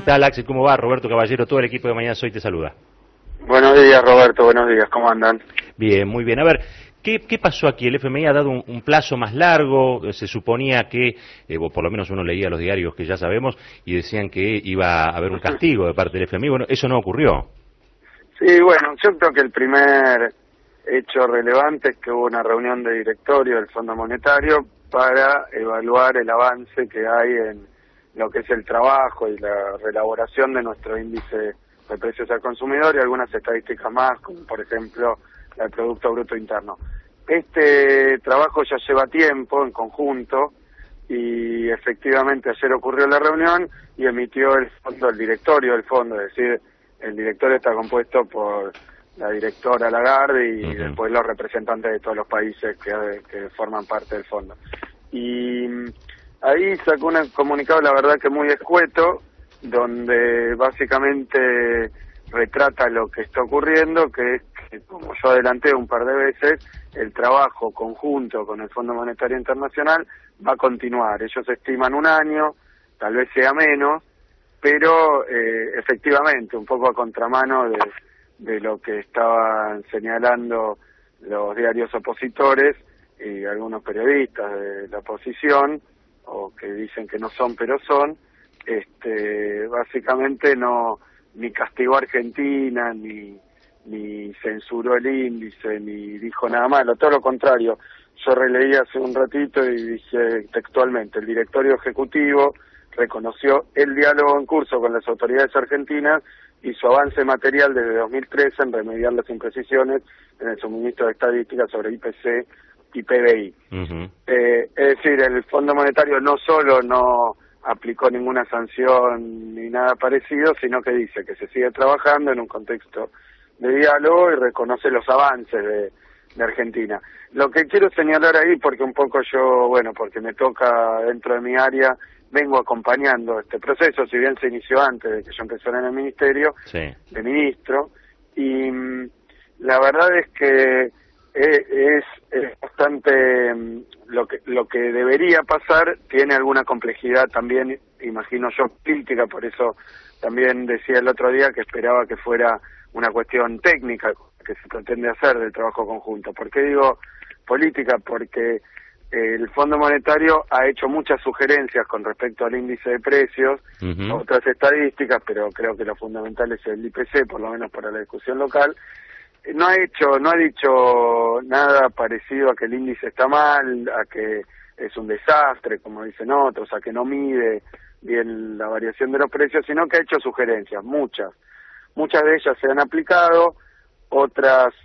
¿Qué tal, Axel? ¿Cómo va? Roberto Caballero, todo el equipo de Mañana Soy te saluda. Buenos días, Roberto, buenos días, ¿cómo andan? Bien, muy bien. A ver, ¿qué pasó aquí? El FMI ha dado un plazo más largo, se suponía que, o por lo menos uno leía los diarios que ya sabemos, y decían que iba a haber un castigo de parte del FMI. Bueno, eso no ocurrió. Sí, bueno, yo creo que el primer hecho relevante es que hubo una reunión de directorio del Fondo Monetario para evaluar el avance que hay en lo que es el trabajo y la reelaboración de nuestro índice de precios al consumidor y algunas estadísticas más, como por ejemplo el Producto Bruto Interno. Este trabajo ya lleva tiempo en conjunto y efectivamente ayer ocurrió la reunión y emitió el directorio del fondo, es decir, el directorio está compuesto por la directora Lagarde y después los representantes de todos los países que forman parte del fondo. Y ahí sacó un comunicado, la verdad que muy escueto, donde básicamente retrata lo que está ocurriendo, que es que, como yo adelanté un par de veces, el trabajo conjunto con el Fondo Monetario Internacional va a continuar. Ellos estiman un año, tal vez sea menos, pero efectivamente, un poco a contramano de lo que estaban señalando los diarios opositores y algunos periodistas de la oposición, o que dicen que no son pero son, básicamente no ni castigó a Argentina, ni censuró el índice, ni dijo nada malo, todo lo contrario. Yo releí hace un ratito y dije textualmente, el directorio ejecutivo reconoció el diálogo en curso con las autoridades argentinas y su avance material desde 2013 en remediar las imprecisiones en el suministro de estadísticas sobre IPC y PBI. Es decir, el Fondo Monetario no solo no aplicó ninguna sanción ni nada parecido, sino que dice que se sigue trabajando en un contexto de diálogo y reconoce los avances de Argentina. Lo que quiero señalar ahí, porque un poco yo, bueno, porque me toca dentro de mi área, vengo acompañando este proceso, si bien se inició antes de que yo empezara en el ministerio, de ministro, y la verdad es que es bastante lo que debería pasar tiene alguna complejidad también, imagino yo, política, por eso también decía el otro día que esperaba que fuera una cuestión técnica que se pretende hacer del trabajo conjunto. ¿Por qué digo política? Porque el Fondo Monetario ha hecho muchas sugerencias con respecto al índice de precios, otras estadísticas, pero creo que lo fundamental es el IPC, por lo menos para la discusión local. No ha dicho nada parecido a que el índice está mal, a que es un desastre, como dicen otros, a que no mide bien la variación de los precios, sino que ha hecho sugerencias, muchas. Muchas de ellas se han aplicado, otras,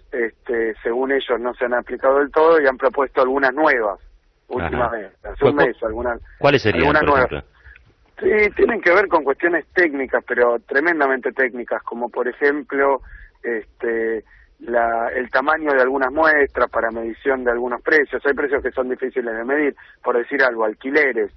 según ellos, no se han aplicado del todo y han propuesto algunas nuevas, últimamente, hace un mes, algunas. ¿Cuáles serían, algunas nuevas? Sí, tienen que ver con cuestiones técnicas, pero tremendamente técnicas, como por ejemplo, el tamaño de algunas muestras para medición de algunos precios. Hay precios que son difíciles de medir, por decir algo, alquileres.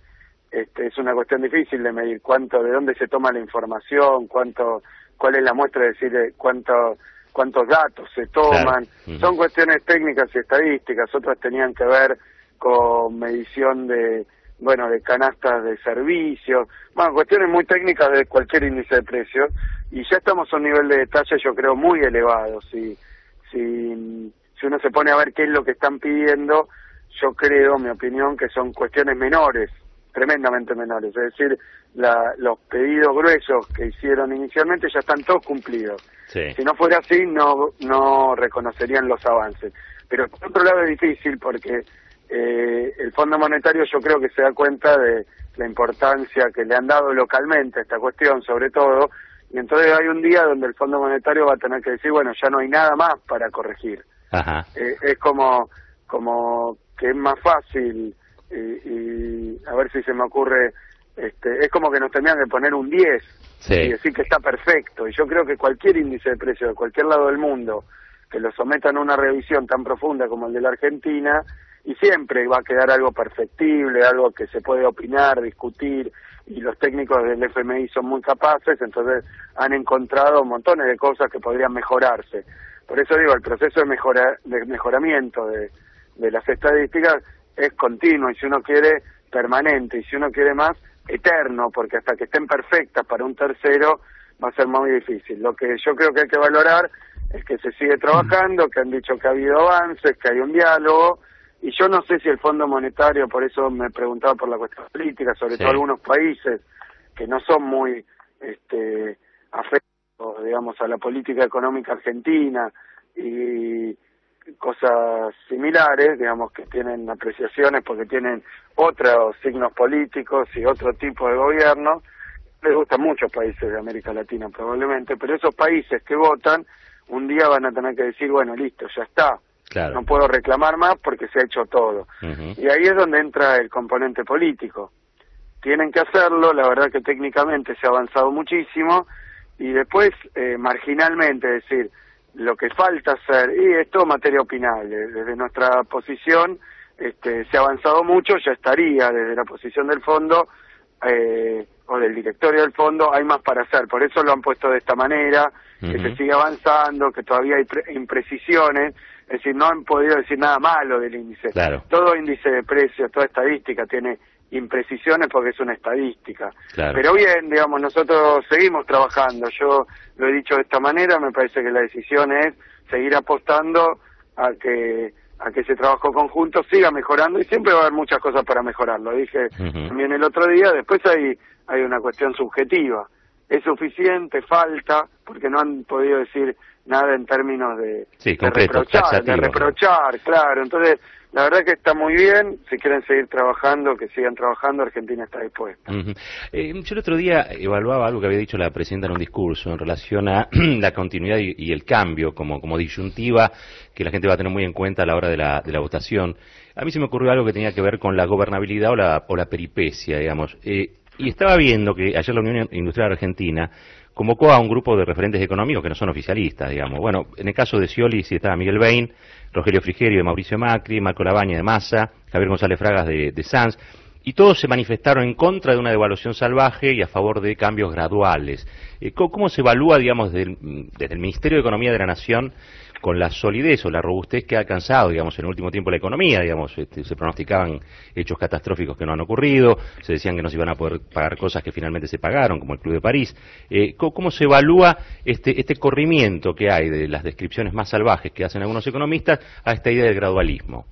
Es una cuestión difícil de medir de dónde se toma la información, cuál es la muestra, es decir, cuántos datos se toman. Claro. Son cuestiones técnicas y estadísticas, otras tenían que ver con medición de canastas de servicios, cuestiones muy técnicas de cualquier índice de precios, y ya estamos a un nivel de detalle, yo creo, muy elevado. Si uno se pone a ver qué es lo que están pidiendo, yo creo, mi opinión, que son cuestiones menores, tremendamente menores, es decir, los pedidos gruesos que hicieron inicialmente ya están todos cumplidos. Sí. Si no fuera así, no reconocerían los avances. Pero por otro lado es difícil porque el Fondo Monetario yo creo que se da cuenta de la importancia que le han dado localmente a esta cuestión, sobre todo, y entonces hay un día donde el Fondo Monetario va a tener que decir, bueno, ya no hay nada más para corregir. Es como que es más fácil, y a ver si se me ocurre, es como que nos tendrían que poner un 10 y decir que está perfecto, y yo creo que cualquier índice de precios de cualquier lado del mundo que lo sometan a una revisión tan profunda como el de la Argentina, y siempre va a quedar algo perfectible, algo que se puede opinar, discutir, y los técnicos del FMI son muy capaces, entonces han encontrado montones de cosas que podrían mejorarse. Por eso digo, el proceso de mejoramiento de las estadísticas es continuo, y si uno quiere, permanente, y si uno quiere más, eterno, porque hasta que estén perfectas para un tercero va a ser muy difícil. Lo que yo creo que hay que valorar es que se sigue trabajando, que han dicho que ha habido avances, que hay un diálogo, y yo no sé si el Fondo Monetario, por eso me preguntaba por la cuestión política, sobre todo algunos países que no son muy afectos, digamos, a la política económica argentina y cosas similares, digamos, que tienen apreciaciones porque tienen otros signos políticos y otro tipo de gobierno. Les gustan muchos países de América Latina probablemente, pero esos países que votan un día van a tener que decir, bueno, listo, ya está, claro, no puedo reclamar más porque se ha hecho todo. Y ahí es donde entra el componente político. Tienen que hacerlo, la verdad que técnicamente se ha avanzado muchísimo, y después marginalmente, es decir, lo que falta hacer, y es todo materia opinable, desde nuestra posición se ha avanzado mucho, ya estaría desde la posición del fondo o del directorio del fondo, hay más para hacer, por eso lo han puesto de esta manera, que se sigue avanzando, que todavía hay imprecisiones, es decir, no han podido decir nada malo del índice. Claro. Todo índice de precios, toda estadística tiene imprecisiones porque es una estadística. Claro. Pero bien, digamos, nosotros seguimos trabajando, yo lo he dicho de esta manera, me parece que la decisión es seguir apostando a que ese trabajo conjunto siga mejorando, y siempre va a haber muchas cosas para mejorar, lo dije también el otro día. Después hay una cuestión subjetiva, ¿es suficiente? ¿Falta? Porque no han podido decir nada en términos de reprochar, claro. Entonces, la verdad que está muy bien, si quieren seguir trabajando, que sigan trabajando, Argentina está dispuesta. Yo el otro día evaluaba algo que había dicho la presidenta en un discurso en relación a la continuidad y el cambio como disyuntiva que la gente va a tener muy en cuenta a la hora de la votación. A mí se me ocurrió algo que tenía que ver con la gobernabilidad o la peripecia, digamos. Y estaba viendo que ayer la Unión Industrial Argentina convocó a un grupo de referentes económicos que no son oficialistas, digamos. Bueno, en el caso de Scioli sí estaba Miguel Bain, Rogelio Frigerio de Mauricio Macri, Marco Labaña de Massa, Javier González Fragas de Sanz, y todos se manifestaron en contra de una devaluación salvaje y a favor de cambios graduales. ¿Cómo se evalúa, digamos, desde el Ministerio de Economía de la Nación, con la solidez o la robustez que ha alcanzado, digamos, en el último tiempo la economía, digamos, se pronosticaban hechos catastróficos que no han ocurrido, se decían que no se iban a poder pagar cosas que finalmente se pagaron, como el Club de París? ¿Cómo se evalúa este corrimiento que hay de las descripciones más salvajes que hacen algunos economistas a esta idea del gradualismo?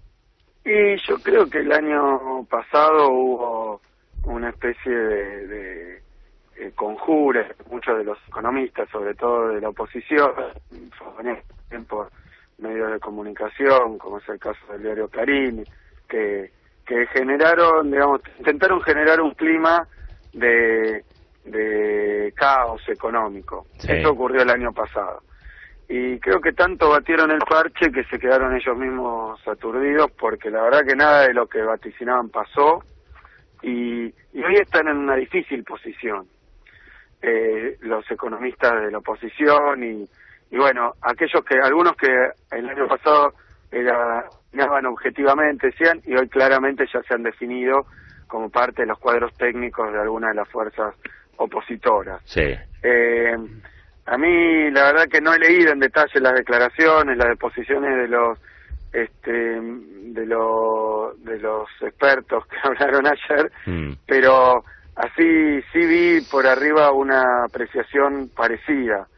Y yo creo que el año pasado hubo una especie de conjura, muchos de los economistas, sobre todo de la oposición, por medios de comunicación, como es el caso del diario Clarín, que generaron, digamos, intentaron generar un clima de caos económico. Sí. Eso ocurrió el año pasado. Y creo que tanto batieron el parche que se quedaron ellos mismos aturdidos, porque la verdad que nada de lo que vaticinaban pasó, y hoy están en una difícil posición los economistas de la oposición y bueno, algunos que el año pasado miraban objetivamente, decían, y hoy claramente ya se han definido como parte de los cuadros técnicos de alguna de las fuerzas opositoras. Sí. A mí la verdad que no he leído en detalle las declaraciones, las deposiciones de los expertos que hablaron ayer, pero así sí vi por arriba una apreciación parecida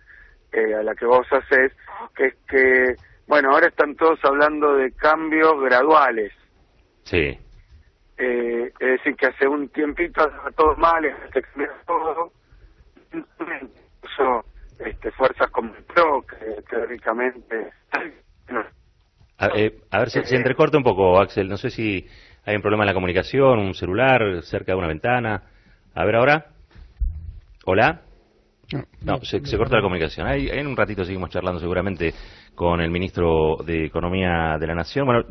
a la que vos hacés, que es que, bueno, ahora están todos hablando de cambios graduales. Sí. Es decir, que hace un tiempito estaba todo mal, se cambió todo. Incluso fuerzas como el PRO, que teóricamente... A ver, se entrecorta un poco, Axel. No sé si hay un problema en la comunicación, un celular cerca de una ventana. A ver ahora. ¿Hola? No, se corta la comunicación. Ahí en un ratito seguimos charlando seguramente con el ministro de Economía de la Nación. Bueno,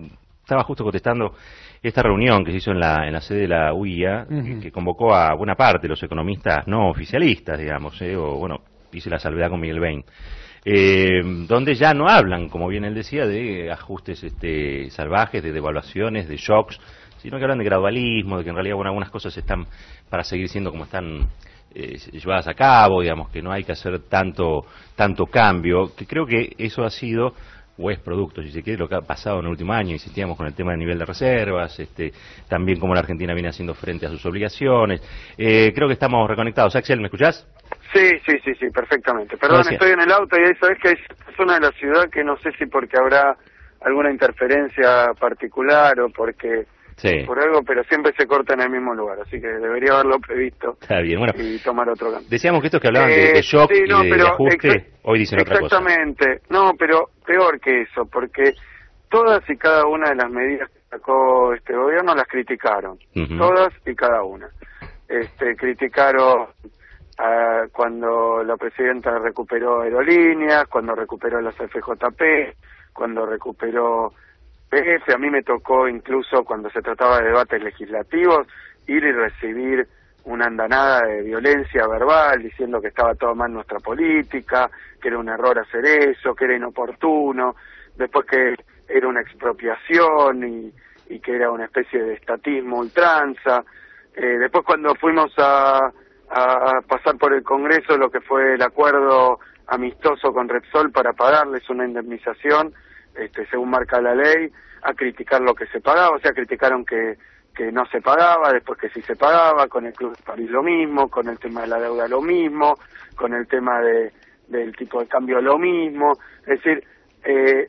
estaba justo contestando esta reunión que se hizo en la sede de la UIA, que convocó a buena parte de los economistas no oficialistas, digamos, o bueno, hice la salvedad con Miguel Bain, donde ya no hablan, como bien él decía, de ajustes salvajes, de devaluaciones, de shocks, sino que hablan de gradualismo, de que en realidad bueno, algunas cosas están para seguir siendo como están llevadas a cabo, digamos, que no hay que hacer tanto cambio, que creo que eso ha sido o es producto, si se quiere, lo que ha pasado en el último año. Insistíamos con el tema del nivel de reservas, también cómo la Argentina viene haciendo frente a sus obligaciones. Creo que estamos reconectados. Axel, ¿me escuchás? Sí, perfectamente. Perdón, estoy en el auto y ahí sabés que hay zona de la ciudad que no sé si porque habrá alguna interferencia particular o porque por algo, pero siempre se corta en el mismo lugar, así que debería haberlo previsto. Está bien, bueno, y tomar otro cambio. Decíamos que estos que hablaban de shock y de ajuste, hoy dicen otra cosa. Exactamente, no, pero peor que eso, porque todas y cada una de las medidas que sacó este gobierno las criticaron, todas y cada una. Criticaron cuando la presidenta recuperó aerolíneas, cuando recuperó las FJP, cuando recuperó PF. A mí me tocó incluso cuando se trataba de debates legislativos ir y recibir una andanada de violencia verbal diciendo que estaba todo mal nuestra política, que era un error hacer eso, que era inoportuno, después que era una expropiación y que era una especie de estatismo ultranza. Después cuando fuimos a pasar por el Congreso lo que fue el acuerdo amistoso con Repsol para pagarles una indemnización, según marca la ley, a criticar lo que se pagaba, o sea, criticaron que no se pagaba, después que sí se pagaba, con el Club de París lo mismo, con el tema de la deuda lo mismo, con el tema del tipo de cambio lo mismo, es decir,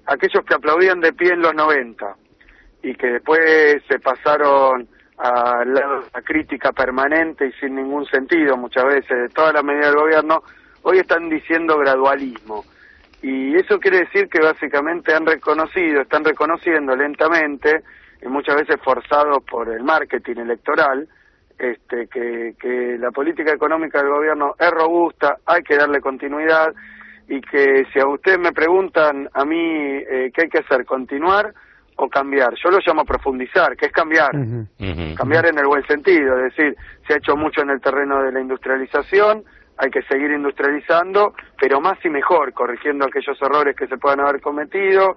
aquellos que aplaudían de pie en los 90 y que después se pasaron a la crítica permanente y sin ningún sentido muchas veces de todas las medidas del gobierno, hoy están diciendo gradualismo. Y eso quiere decir que básicamente están reconociendo lentamente, y muchas veces forzados por el marketing electoral, que la política económica del gobierno es robusta, hay que darle continuidad, y que si a ustedes me preguntan a mí qué hay que hacer, continuar o cambiar, yo lo llamo profundizar, que es cambiar, cambiar en el buen sentido, es decir, se ha hecho mucho en el terreno de la industrialización, hay que seguir industrializando, pero más y mejor, corrigiendo aquellos errores que se puedan haber cometido,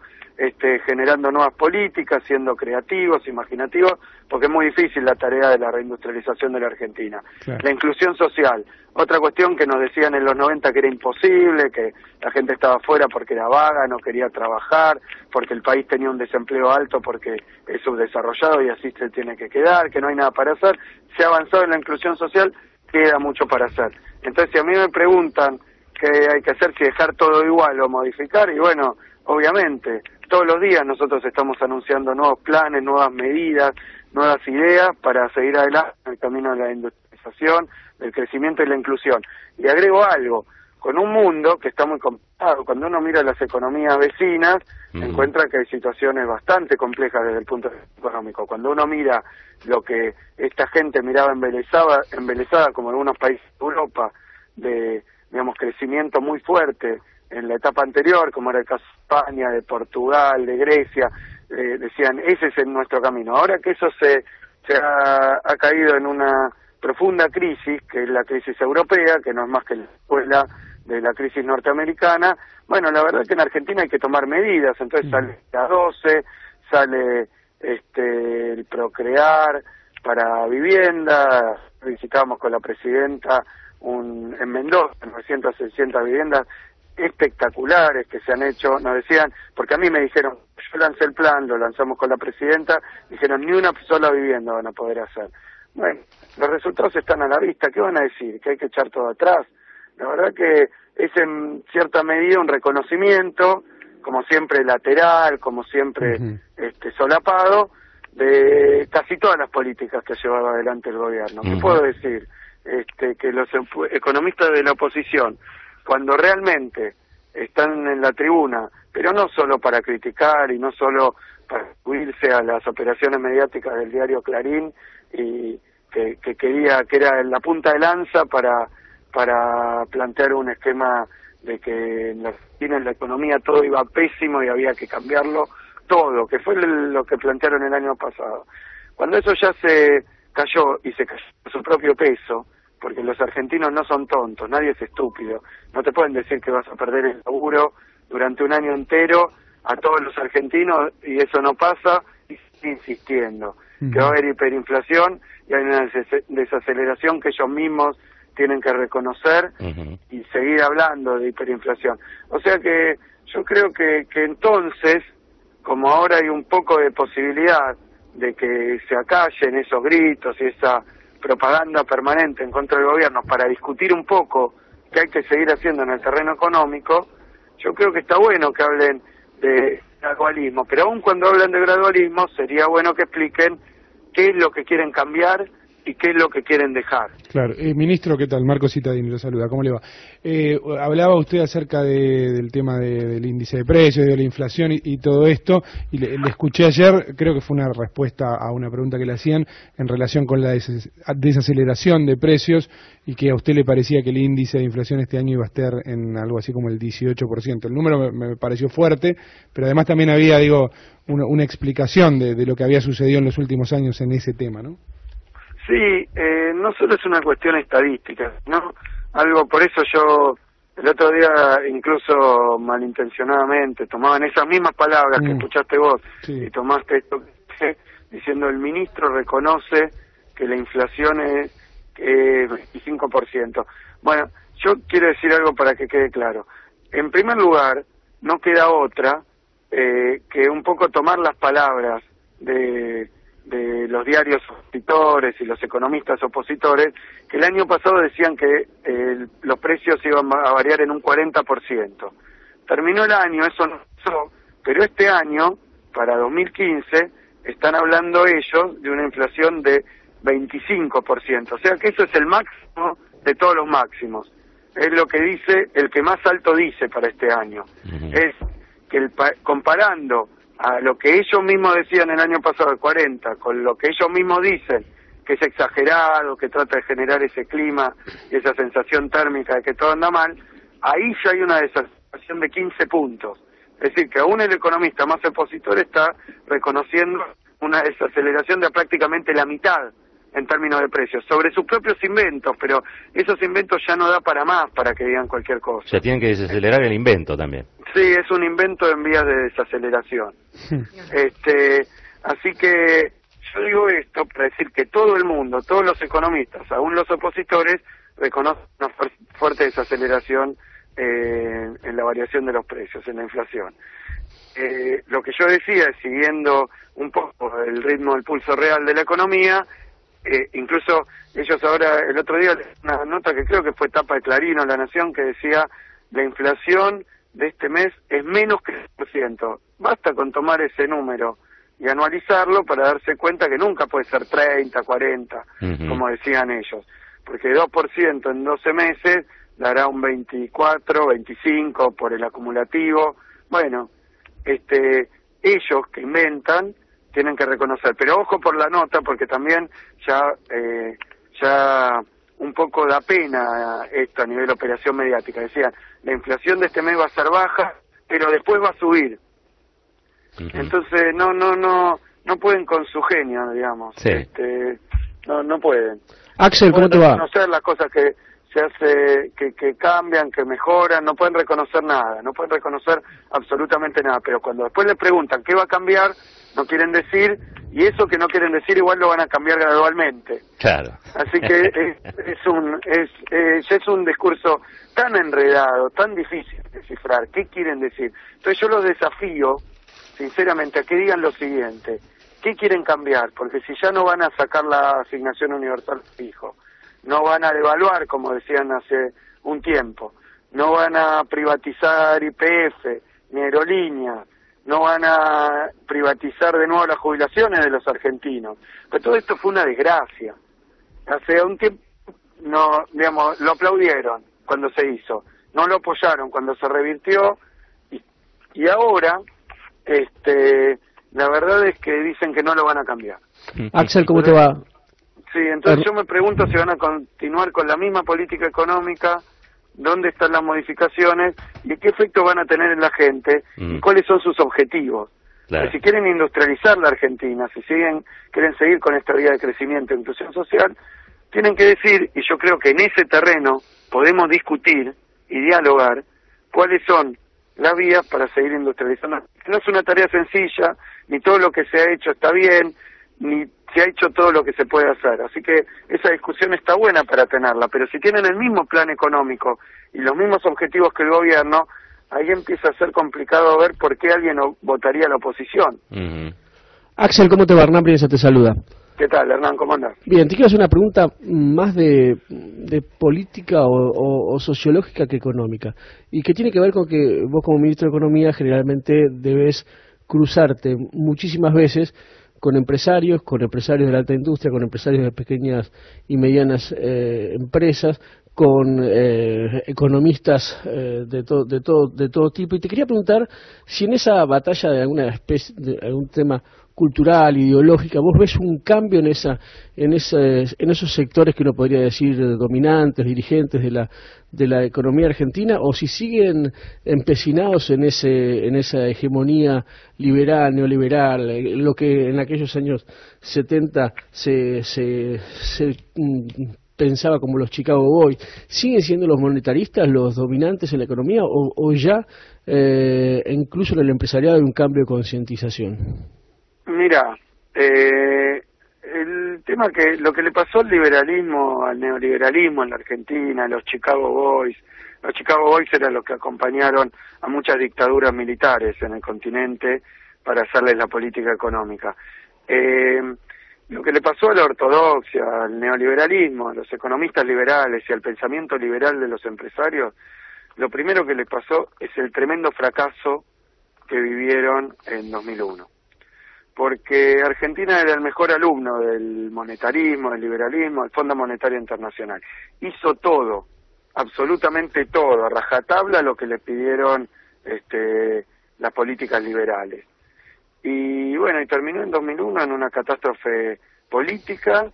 generando nuevas políticas, siendo creativos, imaginativos, porque es muy difícil la tarea de la reindustrialización de la Argentina. Claro. La inclusión social, otra cuestión que nos decían en los 90 que era imposible, que la gente estaba afuera porque era vaga, no quería trabajar, porque el país tenía un desempleo alto porque es subdesarrollado y así se tiene que quedar, que no hay nada para hacer. Se ha avanzado en la inclusión social, queda mucho para hacer. Entonces, si a mí me preguntan qué hay que hacer, si dejar todo igual o modificar, y bueno, obviamente, todos los días nosotros estamos anunciando nuevos planes, nuevas medidas, nuevas ideas para seguir adelante en el camino de la industrialización, del crecimiento y la inclusión. Y agrego algo, con un mundo que está muy complicado, cuando uno mira las economías vecinas, encuentra que hay situaciones bastante complejas desde el punto de vista económico. Cuando uno mira lo que esta gente miraba embelesada como algunos países de Europa, de, digamos, crecimiento muy fuerte en la etapa anterior, como era el caso de España, de Portugal, de Grecia, decían, ese es nuestro camino. Ahora que eso se ha caído en una profunda crisis, que es la crisis europea, que no es más que la escuela de la crisis norteamericana, bueno, la verdad es que en Argentina hay que tomar medidas, entonces sale la 12, sale el Procrear para vivienda, visitamos con la presidenta en Mendoza, 900, 600 viviendas espectaculares que se han hecho, nos decían, porque a mí me dijeron, yo lancé el plan, lo lanzamos con la presidenta, dijeron, ni una sola vivienda van a poder hacer. Bueno, los resultados están a la vista, ¿qué van a decir? ¿Que hay que echar todo atrás? La verdad que es en cierta medida un reconocimiento, como siempre lateral, como siempre solapado, de casi todas las políticas que ha llevado adelante el gobierno. ¿Qué puedo decir? Que los economistas de la oposición, cuando realmente están en la tribuna, pero no solo para criticar y no solo para subirse a las operaciones mediáticas del diario Clarín, y que era la punta de lanza para plantear un esquema de que en la economía todo iba pésimo y había que cambiarlo todo, que fue lo que plantearon el año pasado. Cuando eso ya se cayó y se cayó por su propio peso, porque los argentinos no son tontos, nadie es estúpido, no te pueden decir que vas a perder el laburo durante un año entero a todos los argentinos y eso no pasa, y sigue insistiendo, que va a haber hiperinflación y hay una desaceleración que ellos mismos tienen que reconocer y seguir hablando de hiperinflación. O sea que Yo creo que entonces, como ahora hay un poco de posibilidad de que se acallen esos gritos y esa propaganda permanente en contra del gobierno para discutir un poco qué hay que seguir haciendo en el terreno económico, yo creo que está bueno que hablen de gradualismo, pero aun cuando hablan de gradualismo sería bueno que expliquen qué es lo que quieren cambiar y qué es lo que quieren dejar. Claro. Ministro, ¿qué tal? Marco Citadini lo saluda, ¿cómo le va? Hablaba usted acerca del tema del índice de precios, de la inflación y todo esto, y le escuché ayer, creo que fue una respuesta a una pregunta que le hacían en relación con la desaceleración de precios, y que a usted le parecía que el índice de inflación este año iba a estar en algo así como el 18%. El número me pareció fuerte, pero además también había, una explicación de lo que había sucedido en los últimos años en ese tema, ¿no? Sí, no solo es una cuestión estadística, ¿no? Algo, por eso yo el otro día, incluso malintencionadamente, tomaban esas mismas palabras que escuchaste vos, sí, y tomaste esto diciendo el ministro reconoce que la inflación es 25%. Bueno, yo quiero decir algo para que quede claro. En primer lugar, no queda otra que un poco tomar las palabras de los diarios opositores y los economistas opositores, que el año pasado decían que los precios iban a variar en un 40%. Terminó el año, eso no pasó, pero este año, para 2015, están hablando ellos de una inflación de 25%, o sea que eso es el máximo de todos los máximos. Es lo que dice, el que más alto dice para este año. Es que comparando a lo que ellos mismos decían el año pasado de 40, con lo que ellos mismos dicen, que es exagerado, que trata de generar ese clima y esa sensación térmica de que todo anda mal, ahí ya hay una desaceleración de 15 puntos. Es decir, que aún el economista más opositor está reconociendo una desaceleración de prácticamente la mitad en términos de precios, sobre sus propios inventos, pero esos inventos ya no da para más para que digan cualquier cosa. O sea, tienen que desacelerar el invento también. Sí, es un invento en vías de desaceleración. Así que yo digo esto para decir que todo el mundo, todos los economistas, aún los opositores, reconocen una fuerte desaceleración en la variación de los precios, en la inflación. Lo que yo decía es, siguiendo un poco el ritmo del pulso real de la economía, incluso ellos ahora, el otro día, una nota que creo que fue tapa de Clarín o La Nación, que decía, la inflación de este mes es menos que el 2%. Basta con tomar ese número y anualizarlo para darse cuenta que nunca puede ser 30, 40, como decían ellos, porque 2% en 12 meses dará un 24, 25 por el acumulativo. Bueno, ellos que inventan tienen que reconocer, pero ojo por la nota, porque también ya un poco da pena esto a nivel de operación mediática. Decían, la inflación de este mes va a ser baja, pero después va a subir. Entonces no pueden con su genio, digamos. Sí. No pueden. Axel, ¿cómo te va? No pueden reconocer las cosas que se hace, que cambian, que mejoran, no pueden reconocer nada, no pueden reconocer absolutamente nada, pero cuando después les preguntan qué va a cambiar, no quieren decir, y eso que no quieren decir igual lo van a cambiar gradualmente. Claro. Así que es un discurso tan enredado, tan difícil de descifrar. ¿Qué quieren decir? Entonces yo los desafío, sinceramente, a que digan lo siguiente: ¿qué quieren cambiar? Porque si ya no van a sacar la asignación universal fijo, no van a devaluar, como decían hace un tiempo, no van a privatizar YPF, ni aerolíneas, no van a privatizar de nuevo las jubilaciones de los argentinos. Pues todo esto fue una desgracia. Hace un tiempo, lo aplaudieron cuando se hizo, no lo apoyaron cuando se revirtió, y ahora, la verdad es que dicen que no lo van a cambiar. Axel, ¿cómo te va? Sí, entonces yo me pregunto si van a continuar con la misma política económica, dónde están las modificaciones y qué efecto van a tener en la gente y cuáles son sus objetivos. Claro. Si quieren industrializar la Argentina, si quieren seguir con esta vía de crecimiento e inclusión social, tienen que decir, y yo creo que en ese terreno podemos discutir y dialogar cuáles son las vías para seguir industrializando. No es una tarea sencilla, ni todo lo que se ha hecho está bien, ni se ha hecho todo lo que se puede hacer. Así que esa discusión está buena para tenerla, pero si tienen el mismo plan económico y los mismos objetivos que el gobierno, ahí empieza a ser complicado ver por qué alguien votaría a la oposición. Axel, ¿cómo te va? Hernán Brienza te saluda. ¿Qué tal, Hernán? ¿Cómo andás? Bien, te quiero hacer una pregunta más de política o sociológica que económica, y que tiene que ver con que vos como ministro de Economía generalmente debes cruzarte muchísimas veces con empresarios de la alta industria, con empresarios de pequeñas y medianas empresas, con economistas de todo tipo, y te quería preguntar si en esa batalla de alguna especie, de algún tema cultural, ideológica, vos ves un cambio en esos sectores que uno podría decir dominantes, dirigentes de la economía argentina, o si siguen empecinados en esa hegemonía liberal, neoliberal, lo que en aquellos años 70 se pensaba como los Chicago Boys. ¿Siguen siendo los monetaristas los dominantes en la economía, o ya incluso en el empresariado hay un cambio de concientización? Mira, el tema que lo que le pasó al liberalismo, al neoliberalismo en la Argentina, los Chicago Boys eran los que acompañaron a muchas dictaduras militares en el continente para hacerles la política económica. Lo que le pasó a la ortodoxia, al neoliberalismo, a los economistas liberales y al pensamiento liberal de los empresarios, lo primero que les pasó es el tremendo fracaso que vivieron en 2001. Porque Argentina era el mejor alumno del monetarismo, del liberalismo, del Fondo Monetario Internacional. Hizo todo, absolutamente todo, a rajatabla lo que le pidieron las políticas liberales. Y bueno, y terminó en 2001 en una catástrofe política,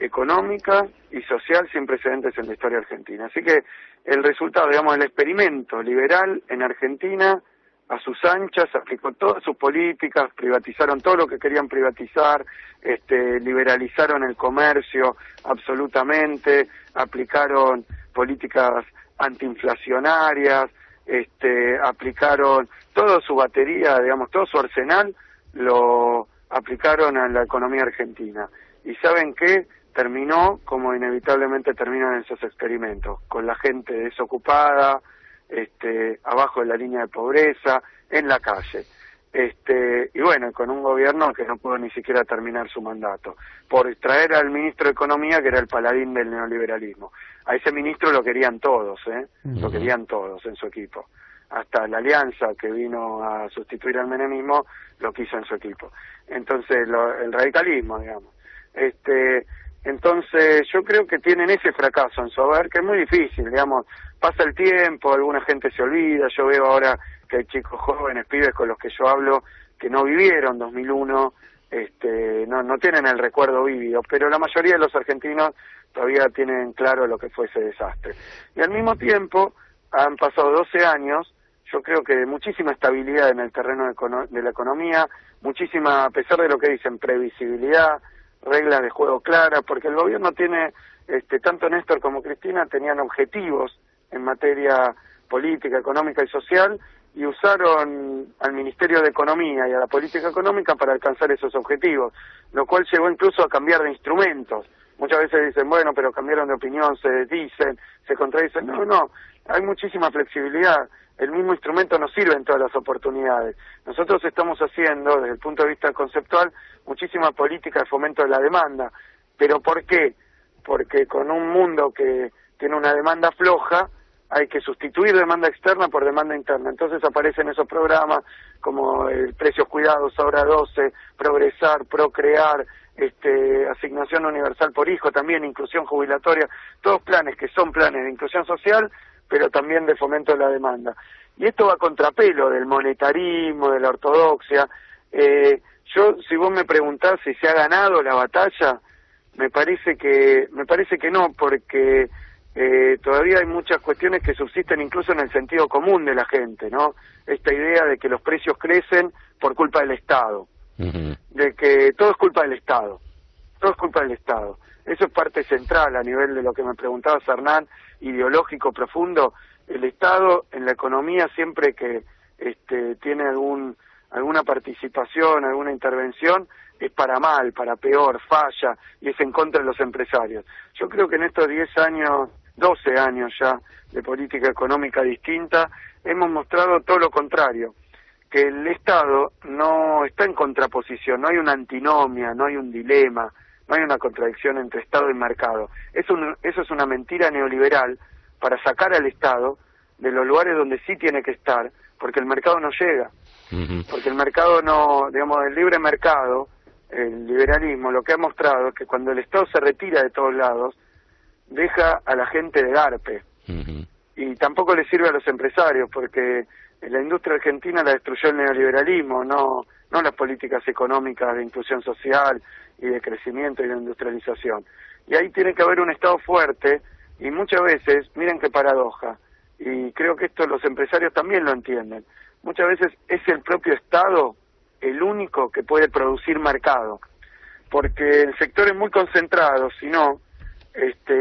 económica y social sin precedentes en la historia argentina. Así que el resultado, digamos, el experimento liberal en Argentina, a sus anchas, aplicó todas sus políticas, privatizaron todo lo que querían privatizar, liberalizaron el comercio absolutamente, aplicaron políticas antiinflacionarias, aplicaron toda su batería, digamos, todo su arsenal, lo aplicaron a la economía argentina. ¿Y saben qué? Terminó como inevitablemente terminan esos experimentos, con la gente desocupada, abajo de la línea de pobreza, en la calle. Y bueno, con un gobierno que no pudo ni siquiera terminar su mandato, por traer al ministro de Economía, que era el paladín del neoliberalismo. A ese ministro lo querían todos, lo querían todos en su equipo. Hasta la Alianza, que vino a sustituir al menemismo, lo quiso en su equipo. Entonces, el radicalismo, digamos. Entonces, yo creo que tienen ese fracaso en su haber, que es muy difícil, digamos. Pasa el tiempo, alguna gente se olvida. Yo veo ahora que hay chicos jóvenes, pibes con los que yo hablo, que no vivieron 2001, no tienen el recuerdo vívido, pero la mayoría de los argentinos todavía tienen claro lo que fue ese desastre. Y al mismo tiempo, han pasado 12 años, yo creo que de muchísima estabilidad en el terreno de la economía, muchísima, a pesar de lo que dicen, previsibilidad, reglas de juego claras, porque el gobierno tiene, tanto Néstor como Cristina tenían objetivos en materia política, económica y social, y usaron al Ministerio de Economía y a la política económica para alcanzar esos objetivos, lo cual llevó incluso a cambiar de instrumentos. Muchas veces dicen, bueno, pero cambiaron de opinión, se dicen, se contradicen. No, hay muchísima flexibilidad. El mismo instrumento nos sirve en todas las oportunidades. Nosotros estamos haciendo, desde el punto de vista conceptual, muchísima política de fomento de la demanda. ¿Pero por qué? Porque con un mundo que tiene una demanda floja, hay que sustituir demanda externa por demanda interna. Entonces aparecen esos programas como el Precios Cuidados, Ahora 12, Progresar, Procrear, Asignación Universal por Hijo, también inclusión jubilatoria, todos planes que son planes de inclusión social, pero también de fomento de la demanda. Y esto va a contrapelo del monetarismo, de la ortodoxia. Yo, si vos me preguntás si se ha ganado la batalla, me parece que no, porque todavía hay muchas cuestiones que subsisten incluso en el sentido común de la gente, ¿no? Esta idea de que los precios crecen por culpa del Estado, de que todo es culpa del Estado, Eso es parte central a nivel de lo que me preguntabas, Hernán, ideológico profundo. El Estado en la economía, siempre que tiene alguna participación, alguna intervención, es para mal, para peor, falla, y es en contra de los empresarios. Yo creo que en estos 10 años 12 años ya de política económica distinta, hemos mostrado todo lo contrario, que el Estado no está en contraposición, no hay una antinomia, no hay un dilema, no hay una contradicción entre Estado y mercado. Eso es una mentira neoliberal para sacar al Estado de los lugares donde sí tiene que estar, porque el mercado no llega. Porque el mercado no, digamos, el libre mercado, el liberalismo, lo que ha mostrado es que cuando el Estado se retira de todos lados, deja a la gente de garpe. Y tampoco le sirve a los empresarios, porque la industria argentina la destruyó el neoliberalismo, no las políticas económicas de inclusión social y de crecimiento y de industrialización. Y ahí tiene que haber un Estado fuerte, y muchas veces, miren qué paradoja, y creo que esto los empresarios también lo entienden, muchas veces es el propio Estado el único que puede producir mercado, porque el sector es muy concentrado, si no,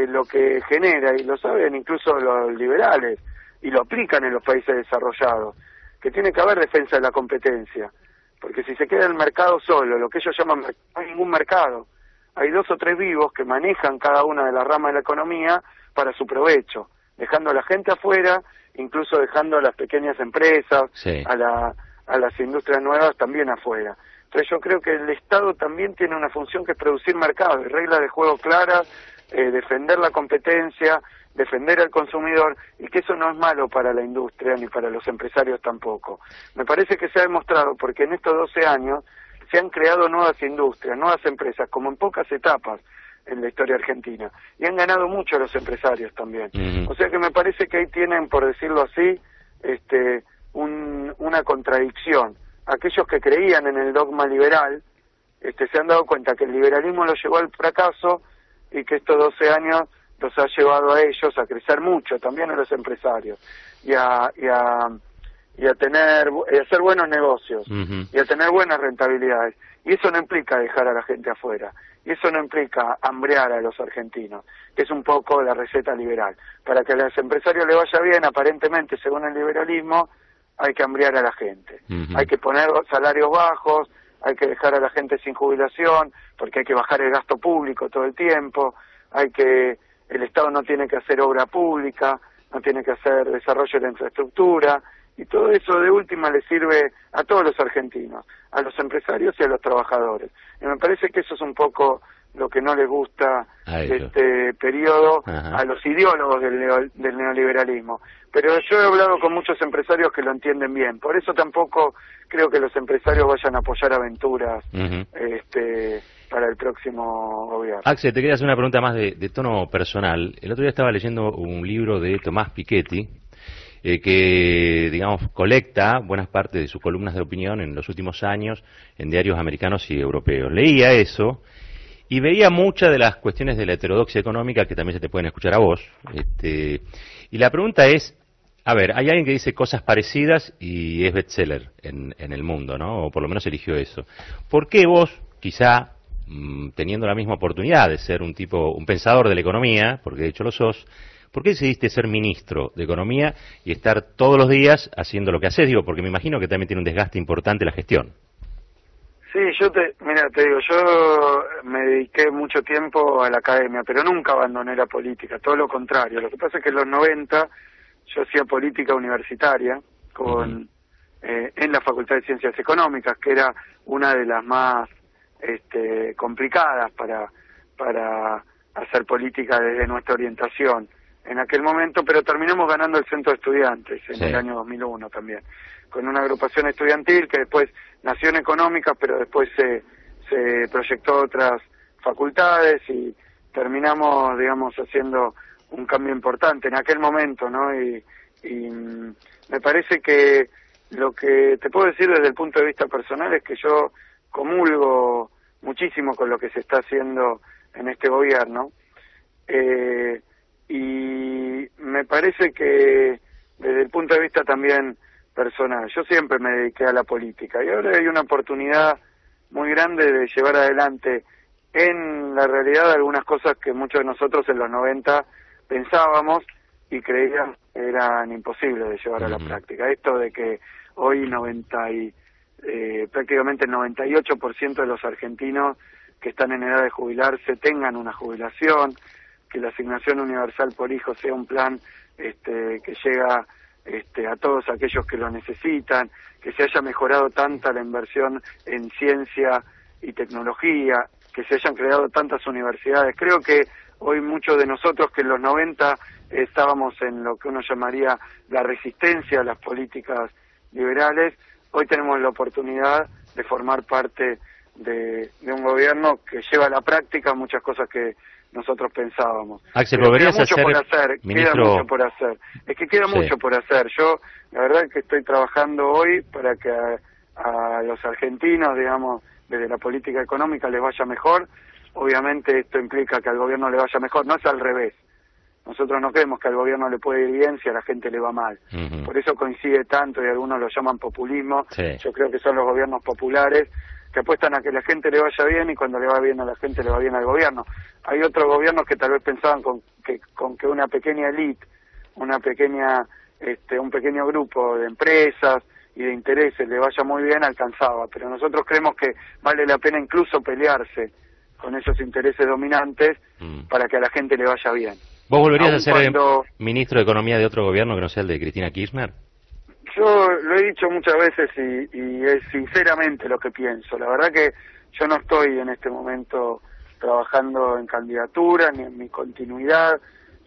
lo que genera, y lo saben incluso los liberales, y lo aplican en los países desarrollados, que tiene que haber defensa de la competencia, porque si se queda el mercado solo, lo que ellos llaman mercado, no hay ningún mercado, hay 2 o 3 vivos que manejan cada una de las ramas de la economía para su provecho, dejando a la gente afuera, incluso dejando a las pequeñas empresas, sí, a las industrias nuevas también afuera. Entonces yo creo que el Estado también tiene una función que es producir mercados, reglas de juego claras, defender la competencia, defender al consumidor, y que eso no es malo para la industria ni para los empresarios tampoco. Me parece que se ha demostrado, porque en estos 12 años se han creado nuevas industrias, nuevas empresas, como en pocas etapas en la historia argentina, y han ganado mucho los empresarios también. O sea que me parece que ahí tienen, por decirlo así, una contradicción. Aquellos que creían en el dogma liberal se han dado cuenta que el liberalismo los llevó al fracaso, y que estos 12 años los ha llevado a ellos a crecer mucho, también a los empresarios, y a hacer buenos negocios, y a tener buenas rentabilidades. Y eso no implica dejar a la gente afuera, y eso no implica hambrear a los argentinos, que es un poco la receta liberal. Para que a los empresarios les vaya bien, aparentemente, según el liberalismo, hay que hambrear a la gente. Hay que poner salarios bajos, hay que dejar a la gente sin jubilación, porque hay que bajar el gasto público todo el tiempo, el Estado no tiene que hacer obra pública, no tiene que hacer desarrollo de la infraestructura, y todo eso de última le sirve a todos los argentinos, a los empresarios y a los trabajadores. Y me parece que eso es un poco lo que no les gusta de este periodo a los ideólogos del neoliberalismo. Pero yo he hablado con muchos empresarios que lo entienden bien, por eso tampoco creo que los empresarios vayan a apoyar aventuras para el próximo gobierno. Axel, te quería hacer una pregunta más de tono personal. El otro día estaba leyendo un libro de Tomás Piketty, que, digamos, colecta buenas partes de sus columnas de opinión en los últimos años en diarios americanos y europeos. Leía eso y veía muchas de las cuestiones de la heterodoxia económica que también se te pueden escuchar a vos. Y la pregunta es, a ver, hay alguien que dice cosas parecidas y es bestseller en el mundo, ¿no? O por lo menos eligió eso. ¿Por qué vos, quizá teniendo la misma oportunidad de ser un pensador de la economía, porque de hecho lo sos, ¿por qué decidiste ser ministro de Economía y estar todos los días haciendo lo que haces? Digo, porque me imagino que también tiene un desgaste importante la gestión. Sí, mira, te digo, yo me dediqué mucho tiempo a la academia, pero nunca abandoné la política, todo lo contrario. Lo que pasa es que en los 90 yo hacía política universitaria en la Facultad de Ciencias Económicas, que era una de las más complicadas para hacer política desde nuestra orientación en aquel momento, pero terminamos ganando el Centro de Estudiantes en el año 2001 también, con una agrupación estudiantil que después nació en Económicas, pero después se proyectó a otras facultades y terminamos, digamos, haciendo un cambio importante en aquel momento, ¿no? Y me parece que lo que te puedo decir desde el punto de vista personal es que yo comulgo muchísimo con lo que se está haciendo en este gobierno, y me parece que desde el punto de vista también personal, yo siempre me dediqué a la política y ahora hay una oportunidad muy grande de llevar adelante en la realidad algunas cosas que muchos de nosotros en los 90 pensábamos y creíamos que eran imposibles de llevar a la práctica. Esto de que hoy prácticamente el 98% de los argentinos que están en edad de jubilarse tengan una jubilación, que la asignación universal por hijo sea un plan que llega a todos aquellos que lo necesitan, que se haya mejorado tanta la inversión en ciencia y tecnología, que se hayan creado tantas universidades. Creo que hoy muchos de nosotros que en los 90 estábamos en lo que uno llamaría la resistencia a las políticas liberales, hoy tenemos la oportunidad de formar parte de un gobierno que lleva a la práctica muchas cosas que nosotros pensábamos. Axel, Pero ¿volverías queda mucho a ser por hacer, ministro? queda mucho por hacer. Es que queda Sí. mucho por hacer. Yo, la verdad es que estoy trabajando hoy para que a los argentinos, digamos, desde la política económica les vaya mejor. Obviamente esto implica que al gobierno le vaya mejor, no es al revés. Nosotros no creemos que al gobierno le puede ir bien si a la gente le va mal. Ujú. Por eso coincide tanto, y algunos lo llaman populismo. Sí. Yo creo que son los gobiernos populares que apuestan a que la gente le vaya bien, y cuando le va bien a la gente le va bien al gobierno. Hay otros gobiernos que tal vez pensaban con que una pequeña élite, una pequeña un pequeño grupo de empresas y de intereses le vaya muy bien, alcanzaba. Pero nosotros creemos que vale la pena incluso pelearse con esos intereses dominantes para que a la gente le vaya bien. ¿Vos volverías Aun a ser cuando ministro de Economía de otro gobierno que no sea el de Cristina Kirchner? Yo lo he dicho muchas veces y es sinceramente lo que pienso. La verdad que yo no estoy en este momento trabajando en candidatura ni en mi continuidad.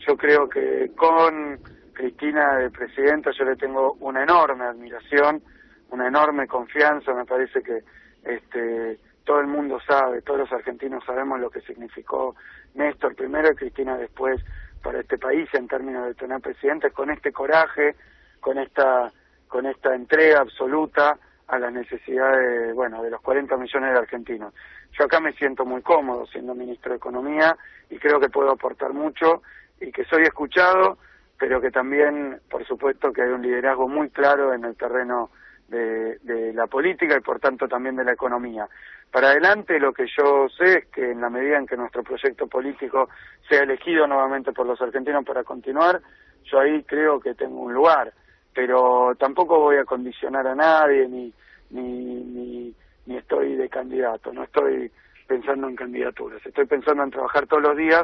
Yo creo que con Cristina de presidenta yo le tengo una enorme admiración, una enorme confianza. Me parece que todo el mundo sabe, todos los argentinos sabemos lo que significó Néstor primero y Cristina después para este país en términos de tener presidentes, con este coraje, con esta entrega absoluta a las necesidades, de los 40 millones de argentinos. Yo acá me siento muy cómodo siendo ministro de Economía y creo que puedo aportar mucho y que soy escuchado, pero que también, por supuesto, que hay un liderazgo muy claro en el terreno de la política y por tanto también de la economía. Para adelante lo que yo sé es que en la medida en que nuestro proyecto político sea elegido nuevamente por los argentinos para continuar, yo ahí creo que tengo un lugar, pero tampoco voy a condicionar a nadie ni estoy de candidato, no estoy pensando en candidaturas, estoy pensando en trabajar todos los días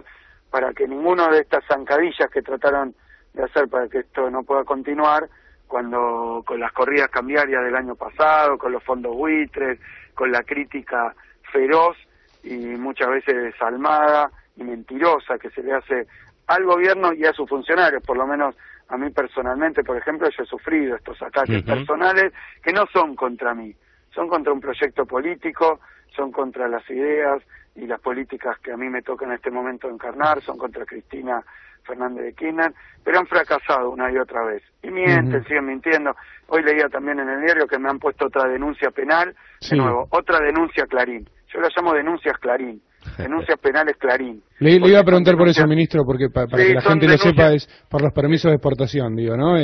para que ninguna de estas zancadillas que trataron de hacer para que esto no pueda continuar, cuando con las corridas cambiarias del año pasado, con los fondos buitres, con la crítica feroz y muchas veces desalmada y mentirosa que se le hace al gobierno y a sus funcionarios. Por lo menos a mí personalmente, por ejemplo, yo he sufrido estos ataques personales que no son contra mí, son contra un proyecto político, son contra las ideas y las políticas que a mí me toca en este momento encarnar, son contra Cristina Fernández de Kirchner, pero han fracasado una y otra vez. Y mienten, siguen mintiendo. Hoy leía también en el diario que me han puesto otra denuncia penal, de nuevo, otra denuncia Clarín. Yo la llamo denuncias Clarín, denuncias penales Clarín. Le iba a preguntar por eso, ministro, porque para que la gente lo sepa es por los permisos de exportación, digo, ¿no?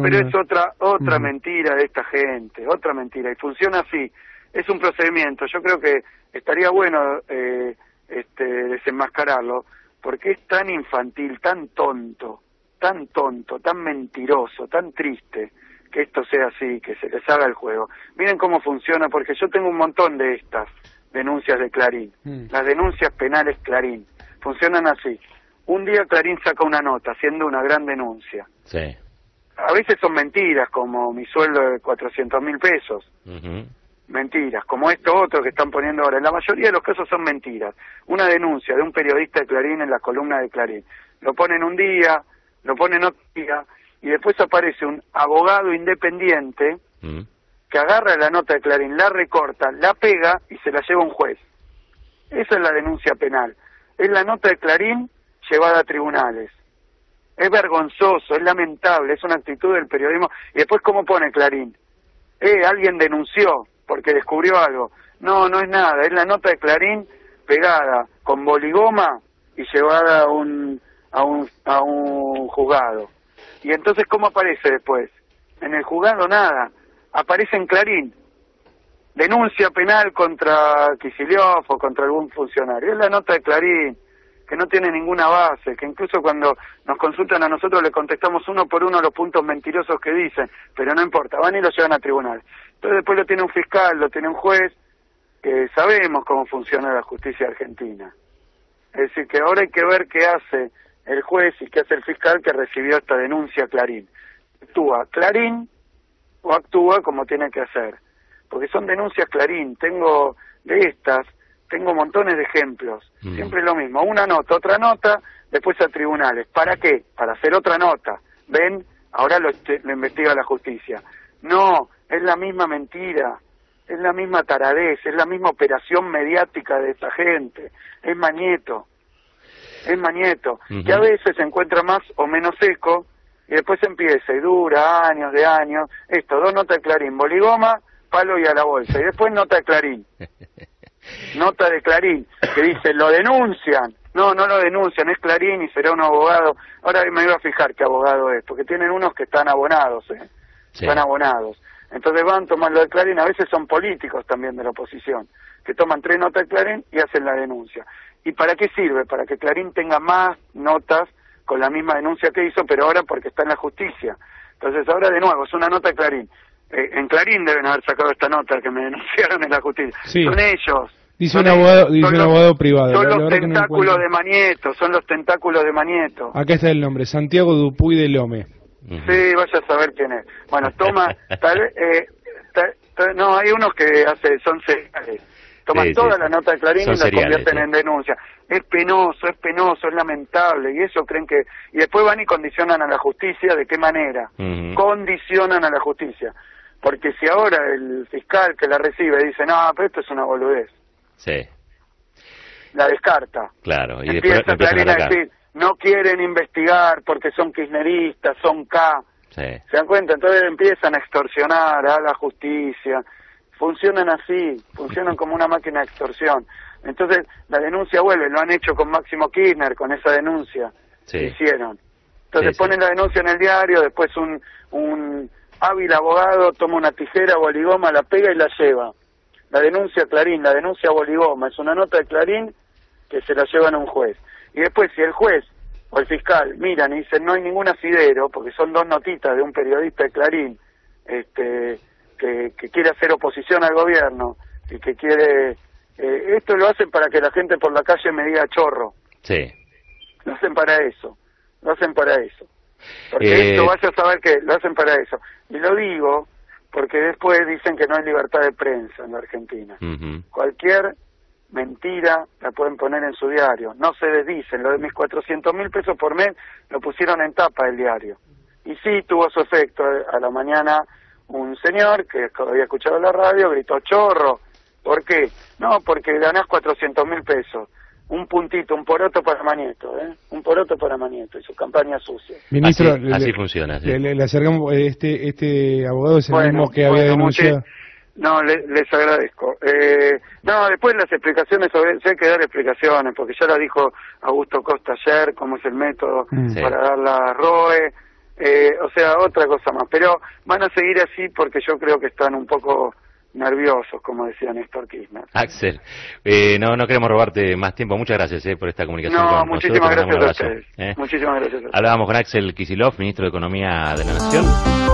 Pero es otra mentira de esta gente, otra mentira, y funciona así. Es un procedimiento, yo creo que estaría bueno desenmascararlo, porque es tan infantil, tan tonto, tan mentiroso, tan triste que esto sea así, que se les haga el juego. Miren cómo funciona, porque yo tengo un montón de estas denuncias de Clarín, las denuncias penales Clarín, funcionan así. Un día Clarín saca una nota haciendo una gran denuncia. Sí. A veces son mentiras, como mi sueldo de 400.000 pesos. Mentiras, como esto otro que están poniendo ahora. En la mayoría de los casos son mentiras. Una denuncia de un periodista de Clarín en la columna de Clarín. Lo ponen un día, lo ponen otro día, y después aparece un abogado independiente que agarra la nota de Clarín, la recorta, la pega y se la lleva a un juez. Esa es la denuncia penal. Es la nota de Clarín llevada a tribunales. Es vergonzoso, es lamentable, es una actitud del periodismo. Y después, ¿cómo pone Clarín? Alguien denunció porque descubrió algo. No, no es nada, es la nota de Clarín pegada con boligoma y llevada a un juzgado. Y entonces, ¿cómo aparece después? En el juzgado nada, aparece en Clarín. Denuncia penal contra Kicillof o contra algún funcionario. Es la nota de Clarín, que no tiene ninguna base, que incluso cuando nos consultan a nosotros le contestamos uno por uno los puntos mentirosos que dicen, pero no importa, van y lo llevan a tribunal. Entonces después lo tiene un fiscal, lo tiene un juez, que sabemos cómo funciona la justicia argentina. Es decir, que ahora hay que ver qué hace el juez y qué hace el fiscal que recibió esta denuncia a Clarín. ¿Actúa Clarín o actúa como tiene que hacer? Porque son denuncias Clarín. Tengo montones de ejemplos. Siempre lo mismo. Una nota, otra nota, después a tribunales. ¿Para qué? Para hacer otra nota. ¿Ven? Ahora lo investiga la justicia. No, es la misma mentira. Es la misma taradez, es la misma operación mediática de esta gente. Es Mañeto, que a veces se encuentra más o menos seco, y después empieza y dura años de años. Esto, 2 notas de Clarín, Boligoma, palo y a la bolsa, y después nota de Clarín. Nota de Clarín, que dice, lo denuncian. No, no lo denuncian, es Clarín y será un abogado. Ahora me iba a fijar qué abogado es, porque tienen unos que están abonados, Sí. Están abonados. Entonces van, toman lo de Clarín, a veces son políticos también de la oposición, que toman 3 notas de Clarín y hacen la denuncia. ¿Y para qué sirve? Para que Clarín tenga más notas con la misma denuncia que hizo, pero ahora porque está en la justicia. Entonces ahora de nuevo, es una nota de Clarín. En Clarín deben haber sacado esta nota que me denunciaron en la justicia. Sí. Son ellos. Dice un abogado privado. Son La los verdad que no tentáculos encuentro. de Mañeto, son los tentáculos de Mañeto. Acá está el nombre, Santiago Dupuy de Lome. Sí, vaya a saber quién es. Bueno, toma, no, hay unos que son seriales. Toman toda la nota de Clarín son y la seriales, convierten en denuncia. Es penoso, es lamentable, y eso creen que... Y después van y condicionan a la justicia, ¿de qué manera? Condicionan a la justicia. Porque si ahora el fiscal que la recibe dice, no, pero esto es una boludez. Sí. La descarta. Claro, y Empieza después empiezan Clarín a a atacar. decir, no quieren investigar porque son kirchneristas, son K. Sí. ¿Se dan cuenta? Entonces empiezan a extorsionar a la justicia. Funcionan así, funcionan como una máquina de extorsión. Entonces la denuncia vuelve, lo han hecho con Máximo Kirchner, con esa denuncia que hicieron. Entonces ponen la denuncia en el diario, después un hábil abogado toma una tijera, Boligoma, la pega y la lleva. La denuncia Clarín, la denuncia Boligoma, es una nota de Clarín que se la llevan a un juez. Y después si el juez o el fiscal miran y dicen no hay ningún asidero, porque son 2 notitas de un periodista de Clarín, que quiere hacer oposición al gobierno y que quiere... esto lo hacen para que la gente por la calle me diga chorro. Sí. Lo hacen para eso. Porque esto, vaya a saber que lo hacen para eso. Y lo digo porque después dicen que no hay libertad de prensa en la Argentina. Cualquier mentira la pueden poner en su diario. No se desdicen. Lo de mis 400.000 pesos por mes lo pusieron en tapa del diario. Y sí tuvo su efecto. A la mañana un señor que había escuchado la radio gritó chorro. ¿Por qué? No, porque ganás 400.000 pesos. Un puntito, un poroto para Mañeto, un poroto para Mañeto y su campaña sucia. Ministro, así funciona. Sí. Le acercamos, este abogado es el mismo que había denunciado. No, les agradezco. No, después las explicaciones, hay que dar explicaciones, porque ya la dijo Augusto Costa ayer, cómo es el método para dar la ROE, o sea, otra cosa más. Pero van a seguir así porque yo creo que están un poco nerviosos, como decía Néstor Kirchner. Axel, no queremos robarte más tiempo. Muchas gracias por esta comunicación con nosotros. Muchísimas gracias a ustedes. Muchísimas gracias a ustedes. Hablábamos con Axel Kicillof, ministro de Economía de la Nación.